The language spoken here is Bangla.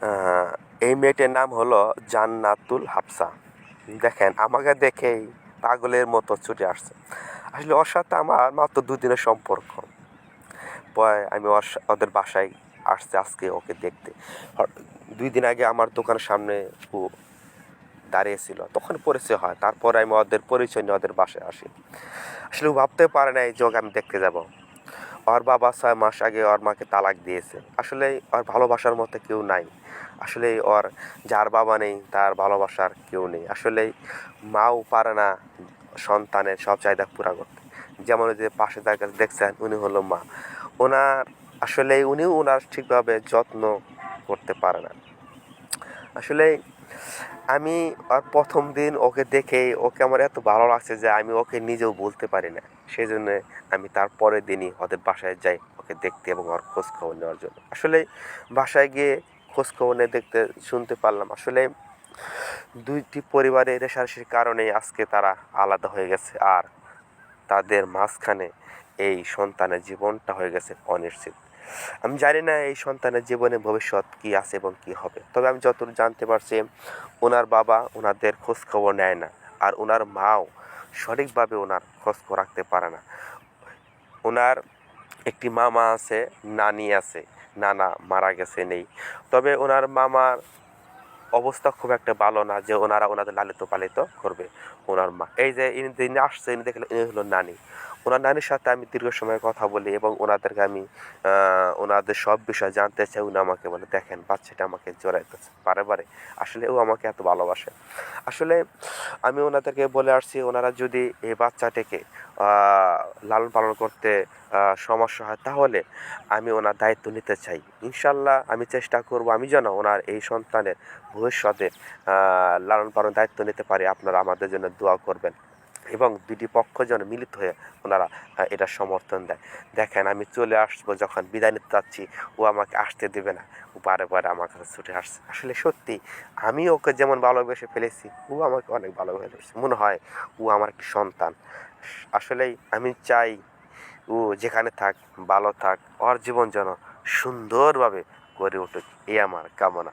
আহ, এই মেয়েটির নাম হলো জান্নাতুল হাফসা। দেখেন আমাকে দেখেই পাগলের মতো ছুটে আসছে। আসলে ওর সাথে আমার মাত্র দুদিনের সম্পর্ক। আমি ওদের বাসায় আসছে আজকে ওকে দেখতে। 2 দিন আগে আমার দোকানের সামনে ও দাঁড়িয়েছিল, তখন পরিচয় হয়। তারপরে আমি ওদের পরিচয় নিয়ে ওদের বাসায় আসি। আসলে ও ভাবতে পারে না এই যোগ আমি দেখতে যাব। ওর বাবা 6 মাস আগে ওর মাকে তালাক দিয়েছে। আসলে ওর ভালোবাসার মতো কেউ নাই। আসলে ওর যার বাবা নেই তার ভালোবাসার কেউ নেই। আসলে মাও পারে না সন্তানের সব চাহিদা পুরা করতে। যেমন ওই যে পাশে যার কাছে দেখছেন উনি হলো মা। ওনার আসলে উনিও ওনার ঠিকভাবে যত্ন করতে পারে না। আসলে আমি আর ১ম দিন ওকে দেখেই ওকে আমার এত ভালো লাগছে যে আমি ওকে নিজেও বলতে পারি না। সেজন্য আমি তার পরের দিনই ওদের বাসায় যাই ওকে দেখতে এবং ওর খোঁজখবর নেওয়ার জন্য। আসলে বাসায় গিয়ে খোঁজখবর নিয়ে দেখতে শুনতে পারলাম আসলে ২টি পরিবারের রেষারেষির কারণেই আজকে তারা আলাদা হয়ে গেছে। আর তাদের মাঝখানে এই সন্তানের জীবনটা হয়ে গেছে অনিশ্চিত। আমি জানি না এই সন্তানের জীবনে ভবিষ্যৎ কী আছে এবং কী হবে। তবে আমি যতদূর জানতে পারছি ওনার বাবা ওনাদের খোঁজখবর নেয় না। আর ওনার মাও সঠিকভাবে ওনার খোঁজ রাখতে পারে না। ওনার একটি মামা আছে, নানি আছে। নানা মারা গেছে নেই। তবে ওনার মামার অবস্থা খুব একটা ভালো না যে ওনারা ওনাদের লালিত পালিত করবে। ওনার মা এই যে ইনি আসছে ইনি দেখলেন ইনি হলো নানি। ওনার নানির সাথে আমি দীর্ঘ সময় কথা বলি এবং ওনাদেরকে আমি ওনাদের সব বিষয় জানতে চাই। উনি আমাকে বলে দেখেন বাচ্চাটা আমাকে জড়াইতেছে বারে বারে। আসলে ও আমাকে এত ভালোবাসে। আসলে আমি ওনাদেরকে বলে আসছি ওনারা যদি এই বাচ্চাটাকে লালন পালন করতে সমস্যা হয় তাহলে আমি ওনার দায়িত্ব নিতে চাই। ইনশাল্লাহ আমি চেষ্টা করব আমি যেন ওনার এই সন্তানের ভবিষ্যতে লালন পালন দায়িত্ব নিতে পারি। আপনারা আমাদের জন্য দোয়া করবেন এবং 2টি পক্ষ যেন মিলিত হয়ে ওনারা এটা সমর্থন দেয়। দেখেন আমি চলে আসবো যখন বিদায় নিতে যাচ্ছি ও আমাকে আসতে দেবে না। ও বারে বারে আমার কাছে ছুটে আসছে। আসলে সত্যি আমি ওকে যেমন ভালোবেসে ফেলেছি ও আমাকে অনেক ভালোবেসে ফেলেছে। মনে হয় ও আমার একটি সন্তান। আসলেই আমি চাই ও যেখানে থাক ভালো থাক, ওর জীবন যেন সুন্দরভাবে গড়ে উঠুক এই আমার কামনা।